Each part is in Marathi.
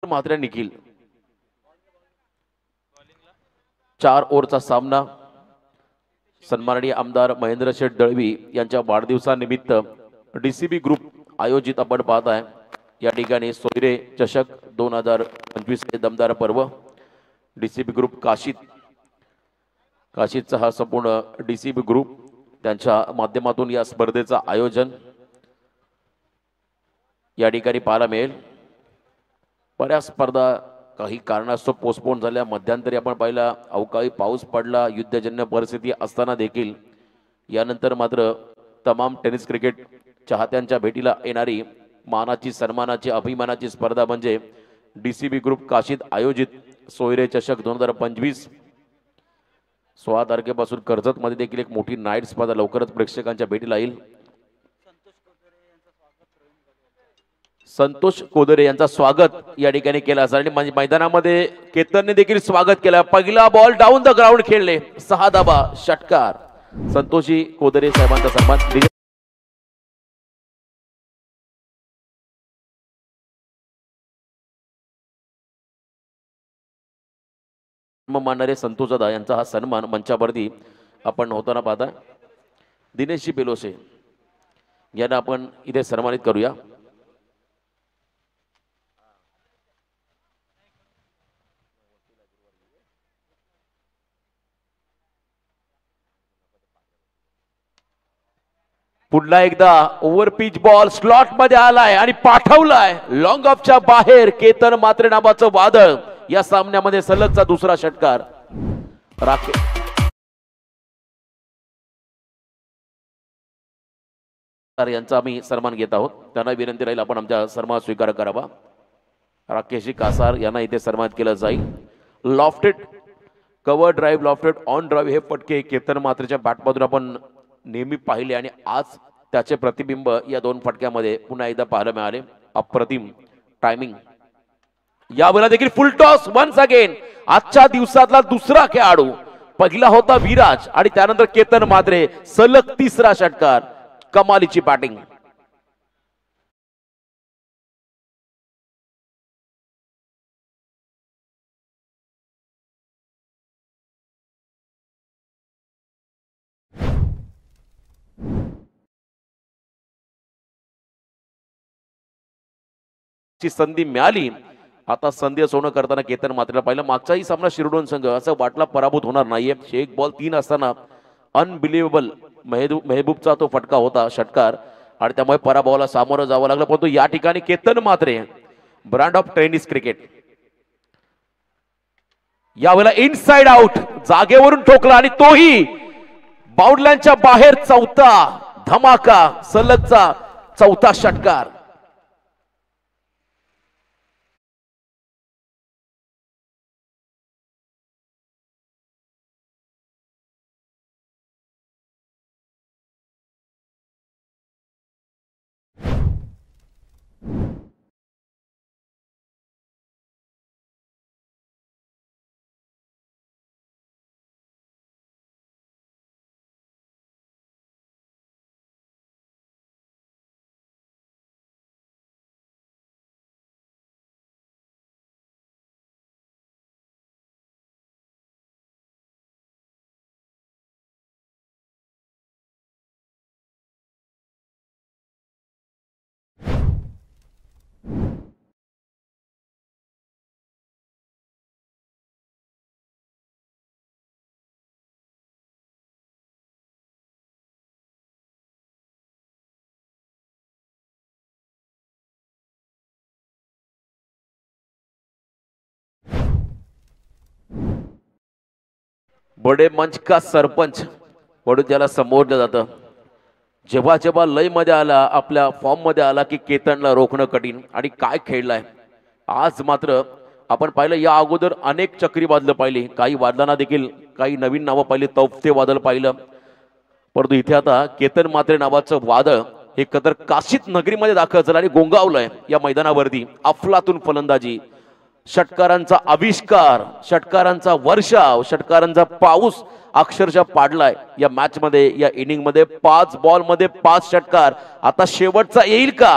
मात्र निखिल 4 ओव्हरचा सामना सन्माननीय आमदार महेंद्र शेठ दळवी यांच्या वाढदिवसानिमित्त डीसीबी ग्रुप आयोजित आपण पाहत आहे। या ठिकाणी सोयरे चषक 2025 हे दमदार पर्व डीसीबी ग्रुप काशीचा हा संपूर्ण डीसीबी ग्रुप त्यांच्या माध्यमातून या स्पर्धेचं आयोजन या ठिकाणी पाहायला मिळेल। बऱ्याच स्पर्धा काही कारणास्तव पोस्टपोन झाल्या, मध्यंतरी आपण पाहिला अवकाळी पाऊस पडला, युद्धजन्य परिस्थिती असताना देखील यानंतर मात्र तमाम टेनिस क्रिकेट चाहत्यांच्या भेटीला येणारी मानाची सन्मानाची अभिमानाची स्पर्धा म्हणजे डीसीबी ग्रुप काशीत आयोजित सोयरे चषक 2025 16 तारखेपासून कर्जतमध्ये देखील एक मोठी नाईट स्पर्धा लवकरच प्रेक्षकांच्या भेटीला येईल। संतोष कोदरे यांचा स्वागत या ठिकाणी केला आणि मैदानामध्ये केतनने देखील स्वागत केलं। पहिला बॉल डाऊन द ग्राउंड खेळले, 6 धाबा षटकार। संतोषी कोदरे साहेबांचा सन्मान मानणारे संतोष दादा यांचा हा सन्मान मंचावरती आपण होताना पाहता। दिनेशजी पेलोसे यांना आपण इथे सन्मानित करूया। पुन्हा एकदा ओव्हर पिच बॉल स्लॉट मध्ये आलाय आणि पाठवलाय लॉंग ऑफच्या बाहेर। केतन मात्रे नावाचं वादळ या सामन्यामध्ये सलगचा दुसरा षटकार। यांचा आम्ही सन्मान घेत आहोत, त्यांना विनंती राहील आपण आमचा सन्मान स्वीकार करावा। राकेशजी कासार यांना इथे सन्मानित केलं जाईल। Lofted cover drive lofted on drive हे फटके केतन मात्रेच्या बॅटमधून आपण नेहमी पाहिले आणि आज त्याचे प्रतिबिंब या दोन फटक्यामध्ये पुन्हा एकदा पाहायला मिळाले। अप्रतिम टायमिंग। यावेळेला देखील फुल टॉस वन्स अगेन। आजच्या दिवसातला दुसरा खेळाडू, पहिला होता विराज आणि त्यानंतर केतन मात्रे, सलग तिसरा षटकार। कमालीची बॅटिंग। ची संधी मिळाली, आता संधी सोनं करताना केतन मात्रेला पाहिलं। मागचाही सामना शिरडोन संघ असं वाटला पराभूत होणार नाहीये। एक बॉल 3 असताना अनबिलिव्हेबल मेहबूबचा तो फटका होता षटकार आणि त्यामुळे पराभवाला सामोरं जावं लागलं। परंतु या ठिकाणी केतन मात्रे ब्रँड ऑफ टेनिस क्रिकेट यावेळेला इनसाइड आउट जागेवरून ठोकला आणि तोही बाउंड्रीच्या बाहेर। चौथा धमाका, सलगचा चौथा षटकार। बडे मंच का सरपंच म्हणून त्याला संबोधलं जातं। जेव्हा जेव्हा लय मध्ये आला, आपल्या फॉर्म मध्ये आला की केतनला रोखणं कठीण। आणि काय खेळलाय आज मात्र आपण पाहिलं। या अगोदर अनेक चक्रीवादळ पाहिली, काही वादळांना देखील काही नवीन नावं पाहिली, तौफते वादळ पाहिलं। परंतु इथे आता केतन मात्रे नावाचं वादळ हे कदर काशीत नगरीमध्ये दाखल झालं आणि गोंगावलंय या मैदानावरती। अफलातून फलंदाजी, षटकारांचा आविष्कार, षटकारांचा वर्षाव, षटकारांचा पाऊस अक्षरशः पाडलाय या मॅच मध्ये, या इनिंग मध्ये। 5 बॉल मध्ये 5 षटकार। आता शेवटचा येईल का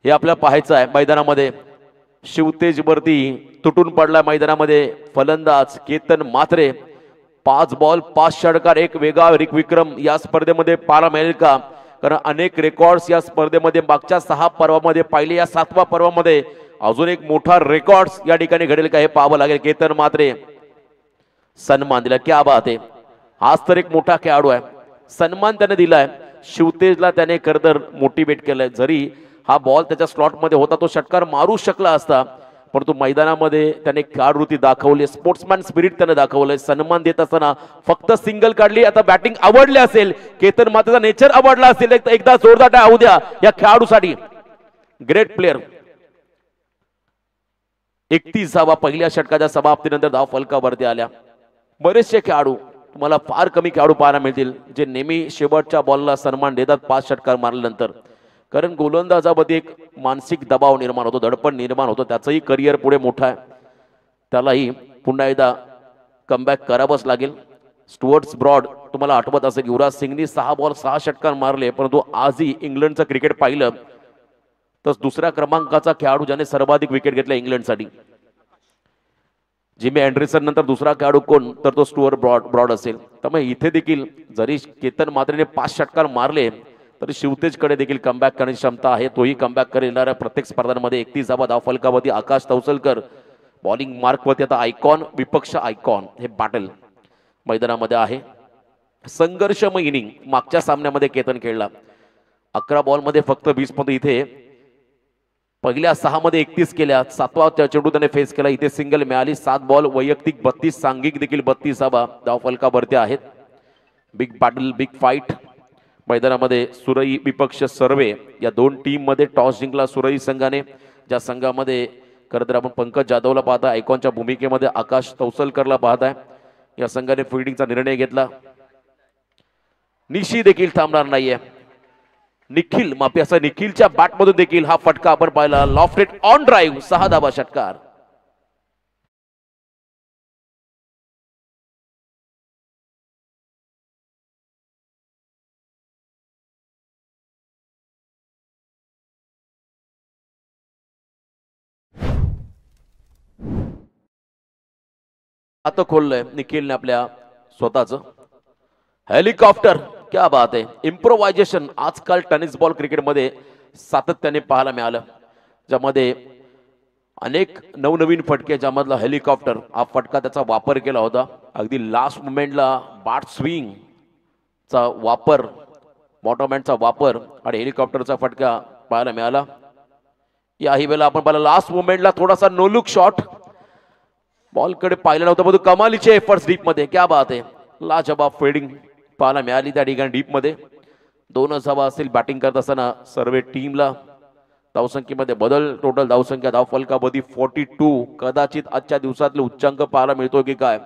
हे आपल्याला पाहायचं आहे मैदानामध्ये। शिवतेज वरती तुटून पडला मैदानामध्ये फलंदाज केतन म्हात्रे. 5 बॉल 5 षटकार, एक वेगळा विक्रम या स्पर्धेमध्ये पाहायला मिळेल का? कारण अनेक रेकॉर्ड्स या स्पर्धेमध्ये मागच्या 6 पर्वामध्ये पाहिले. या 7व्या पर्वामध्ये अजून एक मोठा रेकॉर्ड्स या ठिकाणी घडेल का हे पाहावं लागेल. केतन म्हात्रे सन्मान दिला, क्या बात आहे. आज तर एक मोठा खेळाडू आहे, सन्मान त्याने दिलाय. शिवतेजला त्याने खरं तर मोटिवेट केलंय. जरी हा बॉल त्याच्या स्लॉटमध्ये होता तो षटकार मारू शकला असता, परंतु मैदानामध्ये त्याने खेळाडूवृत्ती दाखवली, स्पोर्ट्समॅन स्पिरिट त्याने दाखवलंय. सन्मान देत असताना फक्त सिंगल काढली. आता बॅटिंग आवडली असेल, केतन म्हात्रेचा नेचर आवडला असेल, एकदा जोरदार टाळ्या होऊ द्या या खेळाडूसाठी. Great player. 31 पहिल्या षटकाच्या समाप्तीनंतर धाव फलकावरती आल्या. बरेचसे खेळाडू तुम्हाला फार कमी खेळाडू पाहायला मिळतील जे नेहमी शेवटच्या बॉलला सन्मान देतात 5 षटकार मारल्यानंतर. कारण गोलंदाजामध्ये एक मानसिक दबाव निर्माण होतो, दडपण निर्माण होतो. त्याचंही करिअर पुढे मोठं आहे, त्यालाही पुन्हा एकदा कमबॅक करावंच लागेल. स्टुअर्ट्स ब्रॉड तुम्हाला आठवत असेल, युवराज सिंगनी 6 बॉल 6 षटकार मारले, परंतु आजही इंग्लंडचं क्रिकेट पाहिलं तर दुसऱ्या क्रमांकाचा खेळाडू ज्याने सर्वाधिक विकेट घेतल्या इंग्लंडसाठी. जिमी अँडरसन नंतर दुसरा खेळाडू कोण, तर तो स्टुअर्ट ब्रॉड असेल. त्यामुळे इथे देखील जरी केतन म्हात्रेने 5 षटकार मारले तरी शिवतेजकडे देखील कमबॅक करण्याची क्षमता आहे. तोही कमबॅक करेल प्रत्येक स्पर्धांमध्ये. 31 धाव फलकावरती आकाश तवसलकर बॉलिंग मार्कवरती. आता आयकॉन विपक्ष आयकॉन हे बॅटल मैदानामध्ये आहे. संघर्षमय इनिंग मागच्या सामन्यामध्ये केतन खेळला. 11 बॉलमध्ये फक्त 20 मध्ये इथे पहिल्या 6 मध्ये 31 केल्या. 7वा चेंडू त्याने फेस केला, इथे सिंगल मिळाली. 7 बॉल वैयक्तिक 32, सांघिक देखील 32 धाव फलकावरती आहेत. बिग बॅटल, बिग फाईट मैदानामध्ये. सुरई विपक्ष सर्वे या दोन टीम मध्ये टॉस जिंकला सुरई संघाने. ज्या संघामध्ये खरं तर आपण पंकज जाधवला पाहता, आयकॉनच्या भूमिकेमध्ये आकाश तवसलकरला पाहताय. या संघाने फिल्डिंगचा निर्णय घेतला. निशी देखील थांबणार नाहीये. निखिल माफी असं निखिलच्या बॅटमधून देखील हा फटका आपण पाहिला. लॉफ्टेड ऑन ड्राईव्ह 6 धावा षटकार. आता खोललंय निखिलने आपल्या स्वतःचं हेलिकॉप्टर. क्या बात आहे. इम्प्रोव्हायझेशन आजकाल टेनिस बॉल क्रिकेटमध्ये सातत्याने पाहायला मिळालं, ज्यामध्ये अनेक नवनवीन फटके, ज्यामधला हेलिकॉप्टर हा फटका त्याचा वापर केला होता. अगदी लास्ट मुमेंटला बॅट स्विंग चा वापर, बॉटम हँडचा वापर आणि हेलिकॉप्टरचा फटका पाहायला मिळाला. याही वेळेला आपण पाहिलं लास्ट मुमेंटला थोडासा नो लुक शॉट, बॉलकडे पाहिलं नव्हतं, परंतु कमालीचे एफर्ट्स डीप मध्ये. क्या बात आहे. लाजवाब फिल्डिंग पाहायला मिळाली त्या ठिकाणी डीप मध्ये. 2 धावा असतील बॅटिंग करत असताना सर्व टीमला. धावसंख्येमध्ये बदल, टोटल धावसंख्या धाव फलकावरती 42. कदाचित आजच्या दिवसातले उच्चांक पाहायला मिळतोय की काय,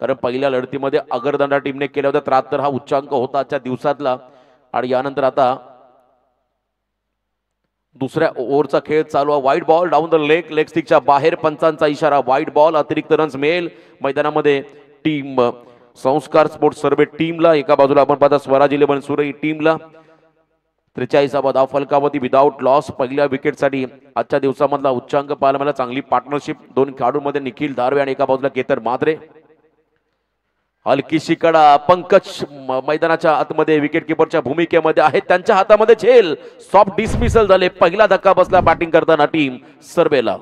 कारण पहिल्या लढतीमध्ये अगरदंडा टीमने केल्या होत्या 73 हा उच्चांक होता आजच्या दिवसातला. आणि यानंतर आता दुसऱ्या ओव्हरचा खेळ चालू आहे. वाईट बॉल डाऊन द लेग स्टिकच्या बाहेर, पंचांचा इशारा. वाईट बॉल, अतिरिक्त रन्स मिळेल मैदानामध्ये. टीम संस्कार स्पोर्ट्स सर्वे टीमला, एका बाजूला आपण पाहता स्वराज 11 सुरई टीमला. 43 धाव फलकावरती विदाउट लॉस पहिल्या विकेटसाठी आजच्या दिवसामधला उच्चांक पाहायला मला. चांगली पार्टनरशिप दोन खेळाडूंमध्ये, निखिल धारवे आणि एका बाजूला केतन म्हात्रे. हलकीशी कडा, पंकज मैदानाच्या आतमध्ये विकेट किपरच्या भूमिकेमध्ये आहेत, त्यांच्या हातामध्ये झेल. सॉफ्ट डिसमिसल झाले. पहिला धक्का बसला बॅटिंग करताना टीम सर्वेला.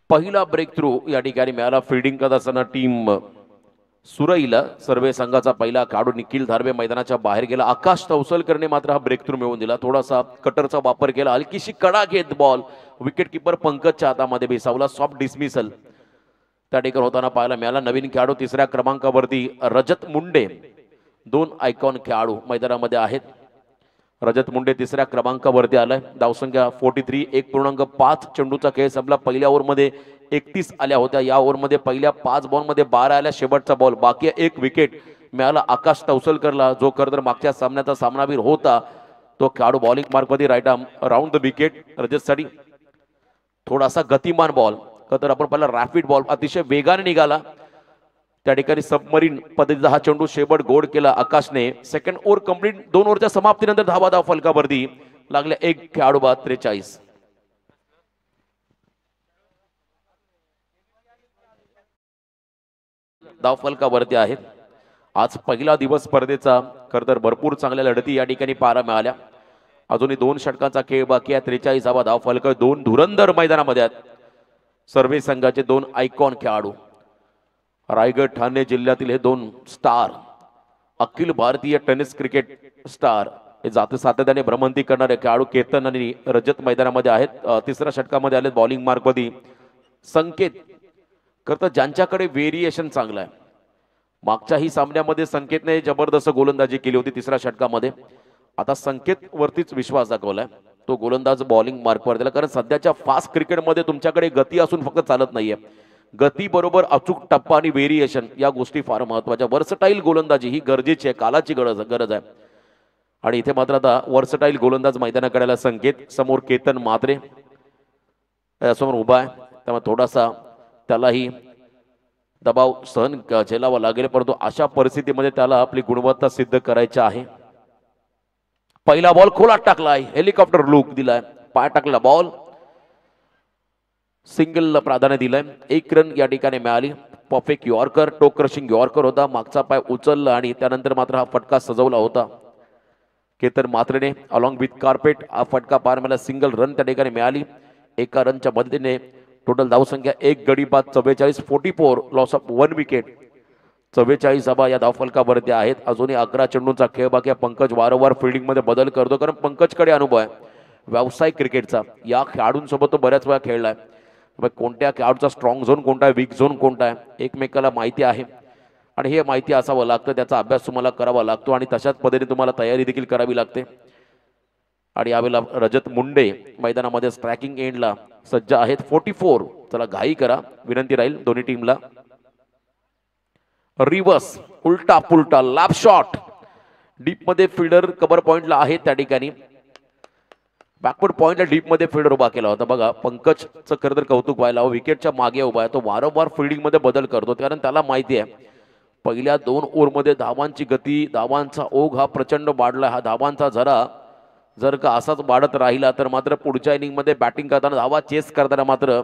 पहिला ब्रेक थ्रू या ठिकाणी मिळाला फिल्डिंग करत असताना टीम सुरईला. सर्वे संघाचा पहिला खेळाडू निखिल धारवे मैदानाच्या बाहेर गेला. आकाश तवसलकरने मात्र हा ब्रेक थ्रू मिळवून दिला. थोडासा कटरचा वापर केला, हलकीशी कडा घेत बॉल विकेट किपर पंकजच्या हातामध्ये बेसावला. सॉफ्ट डिसमिसल त्या ठिकाणी होताना पाहायला मिळाला. नवीन खेळाडू 3ऱ्या क्रमांकावरती रजत मुंडे. 2 आयकॉन खेळाडू मैदानामध्ये आहेत. रजत मुंडे तिसऱ्या क्रमांकावरती आलाय. धावसंख्या 43, 1.5 चेंडूचा खेळ संपला. पहिल्या ओव्हरमध्ये 31 आल्या होत्या. या ओव्हरमध्ये पहिल्या 5 बॉलमध्ये 12 आल्या. शेवटचा बॉल बाकी, एक विकेट मिळाला आकाश तवसलकरला, जो खरं तर मागच्या सामन्याचा सामनावीर होता. तो खेळाडू बॉलिंग मार्कमध्ये right arm round the wicket रजतसाठी. थोडासा गतिमान बॉल, तर आपण पहिला रॅपिड बॉल अतिशय वेगाने निघाला. त्या ठिकाणी सबमरीन पद्धतीचा हा चेंडू शेवट गोड केला आकाशने. Second over complete. 2 ओव्हरच्या समाप्तीनंतर धाव फलकावरती लागल्या. एक खेळाडू बाद 43. धाव फलकावरती आहेत. आज पहिला दिवस स्पर्धेचा. खरं तर भरपूर चांगल्या लढती या ठिकाणी पाहायला मिळाल्या. अजूनही 2 षटकांचा खेळ बाकी आहे. 43 धाव फलक. 2 धुरंधर मैदानामध्ये आहेत. सर्वे संघाचे 2 आयकॉन खेळाडू. रायगड ठाणे जिल्ह्यातील हे 2 star, Akhil Bharatiya tennis cricket star, हे सातत्याने भ्रमंती करणारे खेळाडू केतन आणि रजत मैदानामध्ये आहेत. तिसऱ्या षटकामध्ये आले बॉलिंग मार्कमध्ये संकेत. करता ज्यांच्याकडे व्हेरिएशन चांगला आहे. मागच्याही सामन्यामध्ये संकेतने जबरदस्त गोलंदाजी केली होती तिसऱ्या षटकामध्ये. आता संकेत वरतीच विश्वास दाखवलाय. तो गोलंदाज बॉलिंग मार्कवर दिला, कारण सध्याच्या फास्ट क्रिकेटमध्ये तुमच्याकडे गती असून फक्त चालत नाहीये. गती बरोबर अचूक टप्पा आणि व्हेरिएशन या गोष्टी फार महत्वाच्या. वर्सटाईल गोलंदाजी ही गरजेची आहे, कालाची गरज आहे. आणि इथे मात्र आता वर्सटाईल गोलंदाज मैदानाकडे आला संकेत. समोर केतन म्हात्रे समोर उभा आहे, त्यामुळे थोडासा त्यालाही दबाव सहन झेलावा लागेल. परंतु अशा परिस्थितीमध्ये त्याला आपली गुणवत्ता सिद्ध करायची आहे. पहिला बॉल खोलात टाकलाय, हेलिकॉप्टर लुक दिलाय, पाय टाकला बॉल, सिंगलला प्राधान्य दिलंय. 1 रन या ठिकाणी मिळाली. परफेक्ट यॉर्कर, टो क्रशिंग यॉर्कर होता. मागचा पाय उचलला आणि त्यानंतर मात्र हा फटका सजवला होता केतन म्हात्रेने. अलॉंग विथ कार्पेट हा फटका पार मला सिंगल रन त्या ठिकाणी मिळाली. एका रनच्या मदतीने टोटल धावसंख्या 1 गडी बाद 44, 44 लॉस ऑफ 1 विकेट. 44 धावा या धावफलकावरती आहेत. अजूनही 11 चेंडूंचा खेळ बाकी आहे. पंकज वारंवार फिल्डिंगमध्ये बदल करतो, कारण पंकजकडे अनुभव आहे व्यावसायिक क्रिकेटचा. या खेळाडूंसोबत तो बऱ्याच वेळा खेळलाय. कोणत्या खेळाडूचा स्ट्रॉंग झोन कोणता आहे, वीक झोन कोणता आहे, एकमेकाला माहिती आहे. आणि हे माहिती असावं लागतं, त्याचा अभ्यास तुम्हाला करावा लागतो आणि तशाच पद्धतीने तुम्हाला तयारी देखील करावी लागते. आणि यावेळेला रजत मुंडे मैदानामध्ये स्ट्रायकिंग एंडला सज्ज आहेत. 44. चला घाई करा, विनंती राहील दोन्ही टीमला. रिवर्स उलटा पुलटा लॅप शॉट डीप मध्ये फिल्डर कव्हर पॉइंटला आहे. त्या ठिकाणी बॅकवर्ड पॉइंटला डीप मध्ये फिल्डर उभा केला होता. बघा पंकजचं खरं तर कौतुक व्हायला हवं. विकेटच्या मागे उभा आहे तो, वारंवार फिल्डिंग मध्ये बदल करतो, कारण त्याला माहिती आहे पहिल्या 2 ओव्हरमध्ये धावांची गती, धावांचा ओघ हा प्रचंड वाढला. हा धावांचा झरा जर का असाच वाढत राहिला तर मात्र पुढच्या इनिंग मध्ये बॅटिंग करताना, धावा चेस करताना मात्र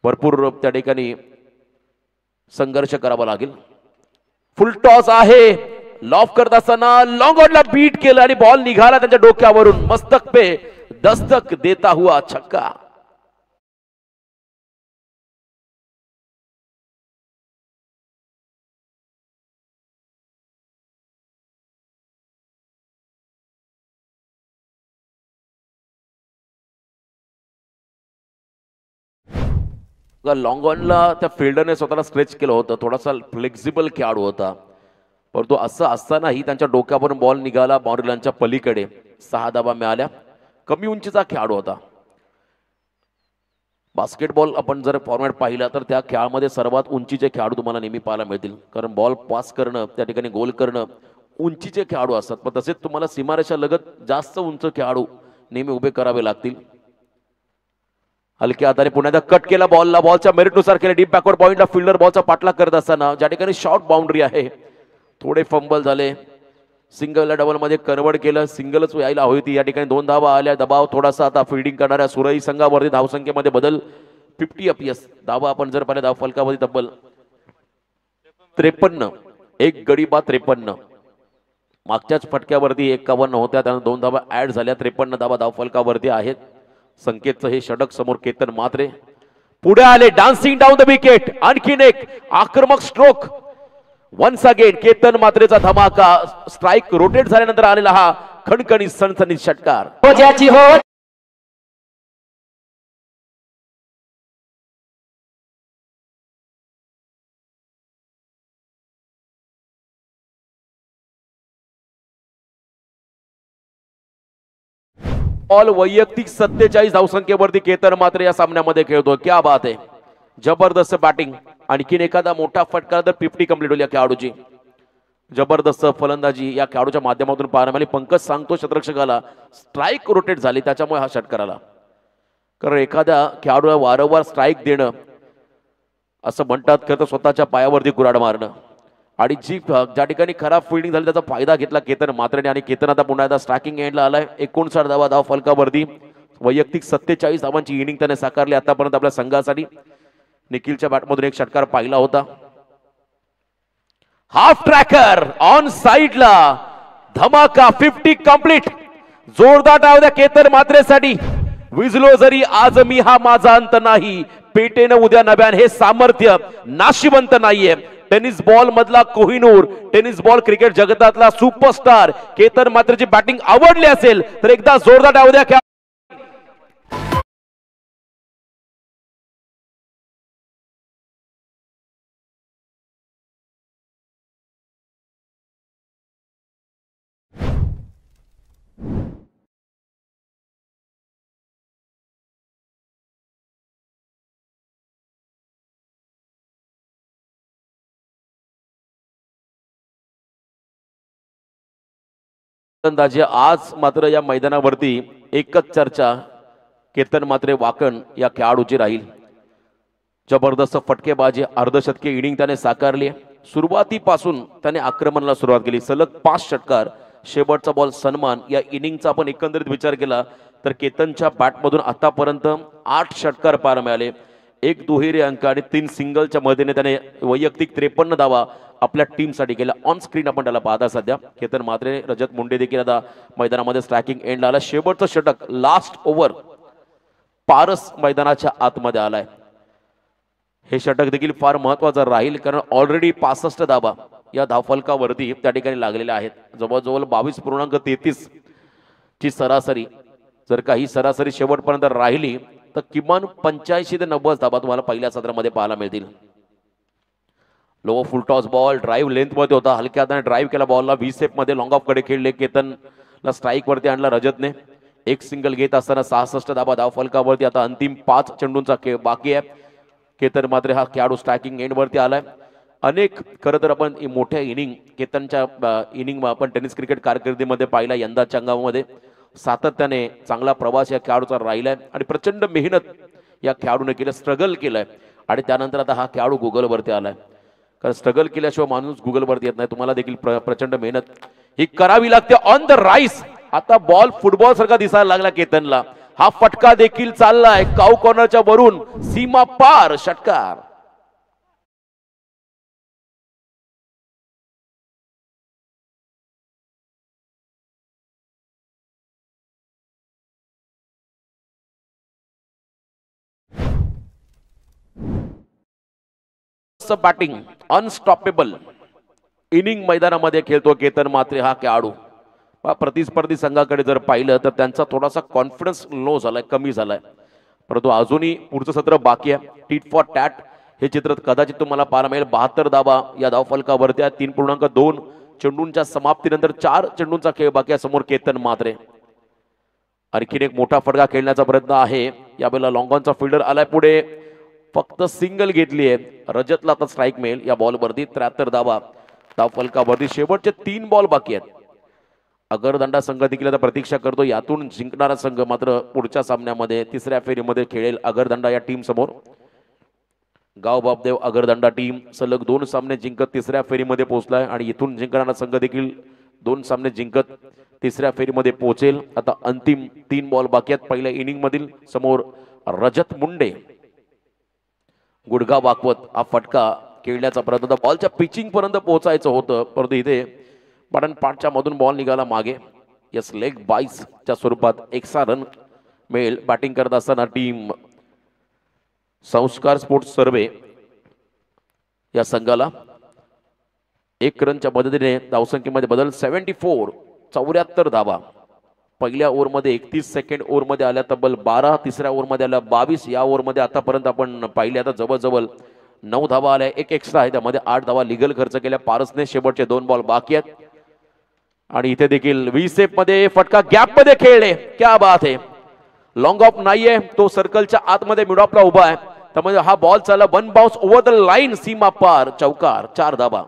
भरपूर त्या ठिकाणी संघर्ष करावा लागेल. फुल टॉस आहे. लॉफ करत असताना लॉंग ऑनला बीट केलं आणि बॉल निघाला त्याच्या डोक्यावरून. मस्तक पे दस्तक देता हुआ छक्का. लॉंग ऑनला त्या फिल्डरने स्वतःला स्ट्रेच केलं होतं. थोडासा फ्लेक्झिबल खेळाडू होता, परंतु असं असतानाही त्यांच्या डोक्यावरून बॉल निघाला बाउंड्रीलाईनच्या पलीकडे. 6 धावा मिळाल्या. कमी उंचीचा खेळाडू होता. बास्केटबॉल आपण जर फॉर्मॅट पाहिला तर त्या खेळामध्ये सर्वात उंचीचे खेळाडू तुम्हाला नेहमी पाहायला मिळतील, कारण बॉल पास करणं, त्या ठिकाणी गोल करणं उंचीचे खेळाडू असतात. पण तसेच तुम्हाला सीमारेषा लगत जास्त उंच खेळाडू नेहमी उभे करावे लागतील. हलक्या हाताने पुन्हा एकदा कट केला बॉलला, बॉलच्या मेरिटनुसार केला डीप बॅकवर्ड पॉइंटला. फिल्डर बॉलचा पाठलाग करत असताना ज्या ठिकाणी शॉर्ट बाउंड्री आहे, थोडे फंबल झाले. सिंगलला डबल मध्ये कन्वर्ट केलं, सिंगलच यायला हवी होती. या ठिकाणी 2 धावा आल्या. दबाव थोडासा आता फिल्डिंग करणाऱ्या सुरई संघावरती. धावसंख्येमध्ये बदल 50 अपीएस धावा आपण जर पाहिल्या धाव फलकावरती तब्बल 53, 1 गडी बाद 53. मागच्याच फटक्यावरती 51 होत्या, त्यानंतर 2 धावा ऍड झाल्या. 53 धावा धाव फलकावरती आहेत. संकेतचं हे षटक समोर केतन म्हात्रे पुढे आले. Dancing down the wicket. आणखीन एक आक्रमक स्ट्रोक. वन्स अगेन केतन म्हात्रेचा धमाका. स्ट्राइक रोटेट झाल्यानंतर आलेला हा खणखणीत सणसणीत षटकार. ऑल वैयक्तिक 47 धावसंख्येवरती केतन मात्र या सामन्यामध्ये खेळतोय. क्या बात आहे, जबरदस्त बॅटिंग. आणखीन एखादा मोठा फटका तर 50 कंप्लीट होईल या खेळाडूची. जबरदस्त फलंदाजी या खेळाडूच्या माध्यमातून पाहायला मिळाली. पंकज सांगतो शतरक्षकाला स्ट्राईक रोटेट झाली त्याच्यामुळे हा षटकार आला. कारण एखाद्या खेळाडूला वारंवार स्ट्राईक देणं असं म्हणतात खरं तर स्वतःच्या पायावरती कुऱ्हाड मारणं. आणि जी ज्या ठिकाणी खराब फिल्डिंग झाली त्याचा फायदा घेतला केतन मात्रेने. आणि केतन आता पुन्हा एकदा स्ट्रायकिंग एंडला आलाय. 59 धावा धाव फलकावरती. वैयक्तिक 47 धावांची इनिंग त्याने साकारली आतापर्यंत आपल्या संघासाठी. निखिलच्या बॅटमधून एक षटकार पाहिला होता. हाफ ट्रॅकर ऑन साइडला धमाका 50 कंप्लीट. जोरदार डाव द्या केतन मात्रेसाठी. विजलो जरी आज मी हा माझा अंत नाही, पेटेन उद्या नव्यान हे सामर्थ्य नाशिवंत नाहीये. टेनिस बॉल मधला कोहिनूर, टेनिस बॉल क्रिकेट जगतातला सुपरस्टार केतन मात्रेची बॅटिंग आवडली असेल तर एकदा जोरदार डाव द्या. फलंदाजी आज मात्र या मैदानावरती एकच चर्चा केतन मात्रे वाकण या खेळाडूची राहील. जबरदस्त फटकेबाजी अर्धशतकी इनिंग त्याने साकारली. सुरुवातीपासून त्याने आक्रमणाला सुरुवात केली. सलग 5 षटकार, शेवटचा बॉल सन्मान. या इनिंगचा आपण एकंदरीत विचार केला तर केतनच्या बॅटमधून आतापर्यंत 8 षटकार पाहायला मिळाले. 1 दुहेरी अंक आणि 3 सिंगलच्या मदतीने त्याने वैयक्तिक 53 धावा आपल्या टीमसाठी केल्या. ऑन स्क्रीन आपण त्याला पाहता सध्या केतन मात्रे. रजत मुंडे देखील आता मैदानामध्ये स्ट्रायकिंग एंड आला. शेवटचं षटक लास्ट ओव्हर पारस मैदानाच्या आतमध्ये आलाय. हे षटक देखील फार महत्वाचं राहील कारण ऑलरेडी 65 धावा या धावफलकावरती त्या ठिकाणी लागलेल्या आहेत. जवळजवळ 22.33 ची सरासरी. जर का ही सरासरी शेवटपर्यंत राहिली तर किमान 85 ते 90 धावा तुम्हाला पहिल्या सत्रामध्ये पाहायला मिळतील. लो फुल टॉस बॉल ड्राईव्ह लेंथ मध्ये होता. हलक्या हाताने ड्राईव्ह केला बॉलला. व्हीसेप मध्ये लॉंग ऑफ कडे खेळले. केतनला स्ट्राईक वरती आणला रजतने. एक सिंगल घेत असताना 66 धावा धाव फलकावरती. आता अंतिम 5 चेंडूंचा खेळ बाकी आहे. केतन मात्र हा खेळाडू स्ट्रायकिंग एंड वरती आलाय. अनेक खरं तर आपण मोठ्या इनिंग केतनच्या इनिंग आपण टेनिस क्रिकेट कारकिर्दीमध्ये पाहिला. यंदाच्या अंगामध्ये सातत्याने चांगला प्रवास या खेळाडूचा राहिलाय आणि प्रचंड मेहनत या खेळाडूने केलं. स्ट्रगल केलंय आणि त्यानंतर आता हा खेळाडू गुगलवरती आलाय. कारण स्ट्रगल केल्याशिवाय माणूस गुगलवरती येत नाही. तुम्हाला देखील प्रचंड मेहनत ही करावी लागते. ऑन द राईस आता बॉल फुटबॉल सारखा दिसायला लागला केतनला. हा फटका देखील चाललाय काऊ कॉर्नरच्या वरून सीमा पार षटकार. बॅटिंग अनस्टॉपेबल इनिंग मैदानामध्ये खेळतो केतन मात्रे हा खेळाडू. प्रतिस्पर्धी संघाकडे जर पाहिलं तर त्यांचा थोडासा कॉन्फिडन्स लो झालाय, कमी झालाय. परंतु अजूनही पुढचं सत्र बाकी आहे. टीट फॉर टॅट हे चित्र कदाचित तुम्हाला पाहायला मिळेल. 72 धावा या धावफलकावरती 3.2 चेंडूंच्या समाप्तीनंतर 4 चेंडूंचा खेळ बाकी आहे. समोर केतन मात्रे. आणखीन एक मोठा फटका खेळण्याचा प्रयत्न आहे. यावेळेला लॉंगॉनचा फिल्डर आलाय पुढे. फक्त सिंगल घेतली आहे. रजतला आता स्ट्राईक मिळेल या बॉलवरती. 73 धावा धावफलकावरती. शेवटचे 3 बॉल बाकी आहेत. अगरदंडा संघ देखील आता प्रतीक्षा करतो. यातून जिंकणारा संघ मात्र पुढच्या सामन्यामध्ये 3ऱ्या फेरीमध्ये खेळेल. अगरदंडा या टीम समोर गाव बापदेव अगरदंडा टीम सलग 2 सामने जिंकत 3ऱ्या फेरीमध्ये पोहोचलाय आणि इथून जिंकणारा संघ देखील 2 सामने जिंकत 3ऱ्या फेरीमध्ये पोहोचेल. आता अंतिम 3 बॉल बाकी आहेत पहिल्या इनिंग मधील. समोर रजत मुंडे गुडघा वाकवत हा फटका खेळण्याचा प्रयत्न. बॉलच्या पिचिंग पर्यंत पोहोचायचं होतं परंतु इथे बटन पाठच्या मधून बॉल निघाला मागे. यस लेग बाईसच्या स्वरूपात एक्स्ट्रा रन मिळेल. बॅटिंग करत असताना टीम संस्कार स्पोर्ट्स सर्वे या संघाला 1 रनच्या मदतीने धावसंख्येमध्ये बदल. 74 धावा पहिल्या ओव्हरमध्ये 31 सेकंड ओव्हरमध्ये आल्या तब्बल 12. 3ऱ्या ओव्हरमध्ये आल्या 22. या ओव्हरमध्ये आतापर्यंत आपण पाहिले आता जवळजवळ 9 धावा आल्या. 1 एक्स्ट्रा आहे त्यामध्ये 8 धावा लिगल खर्च केल्या पारसने. शेवटचे 2 बॉल बाकी आहेत. आणि इथे देखील व्हीसेप मध्ये फटका गॅप मध्ये खेळले, क्या बात आहे. लॉंग ऑफ नाहीये, तो सर्कलच्या आतमध्ये मिड ऑफला उभा आहे, त्यामुळे हा बॉल चालला one bounce over the line, सीमा पार, चौकार, 4 धाबा.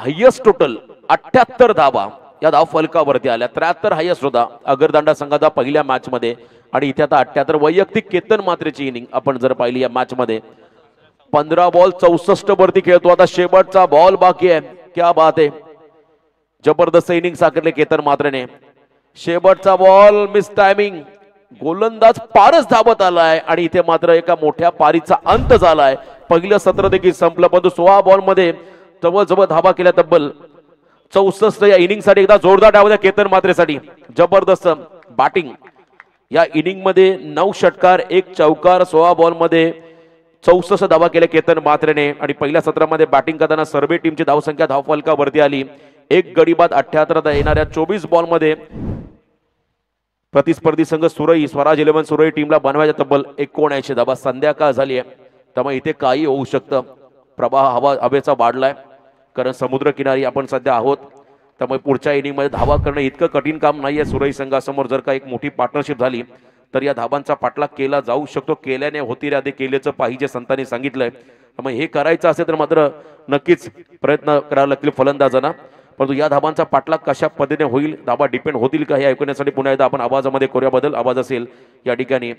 हायेस्ट टोटल 78 धाबा या धाव फलकावरती आल्या. 73 हायेस्ट होता अगरदांडा संघाचा पहिल्या मॅच मध्ये, आणि इथे आता 78 वैयक्तिक केतन मात्रेची इनिंग आपण जर पाहिली या मॅच मध्ये. 15 बॉल 64 वरती खेळतो, आता शेवटचा बॉल बाकी आहे, क्या बात आहे. जबरदस्त इनिंग साकारले केतन मात्रेने. शेवटचा बॉल मिस टायमिंग, गोलंदाज पारच धावत आलाय आणि इथे मात्र एका मोठ्या पारीचा अंत झालाय. पहिलं सत्र देखील संपलं, परंतु 16 बॉल मध्ये जवळ धाबा केल्या तब्बल 64 या इनिंग साठी. एकदा जोरदार डाव द्या केतन मात्रेसाठी. जबरदस्त बॅटिंग या इनिंग मध्ये. 9 षटकार 1 चौकार, 16 बॉल मध्ये 64 धावा केल्या केतन मात्रेने. आणि पहिल्या सत्रामध्ये बॅटिंग करताना सर्वे टीमची धावसंख्या धावफलकावरती आली. 1 गडी बाद 78 येणाऱ्या 24 बॉल मध्ये प्रतिस्पर्धी संघ सुरई स्वराज 11 सुरई टीमला बनवायच्या तब्बल 79 धावा. संध्याकाळ झाली आहे, त्यामुळे इथे काही होऊ शकतं. प्रवाह हवेचा वाढलाय, कारण समुद्र किनारी आपण सध्या आहोत, त्यामुळे पुढच्या इनिंग मध्ये धावा करणं इतकं कठीण काम नाहीये. सुरई संघासमोर जर का एक मोठी पार्टनरशिप झाली तर या धाबांचा पाठलाग केला जाऊ शकतो. केल्याने होती आधी केल्याचं पाहिजे संतांनी सांगितलंय. त्यामुळे हे करायचं असेल तर मात्र नक्कीच प्रयत्न करावा लागतील फलंदाजांना. परंतु या धाबांचा पाठलाग कशा पद्धतीने होईल, धाबा डिपेंड होतील का, हे ऐकण्यासाठी पुन्हा एकदा आपण आवाजामध्ये करूया बदल. आवाज असेल या ठिकाणी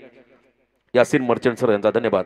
यासीन मर्चंट सर यांचा. धन्यवाद.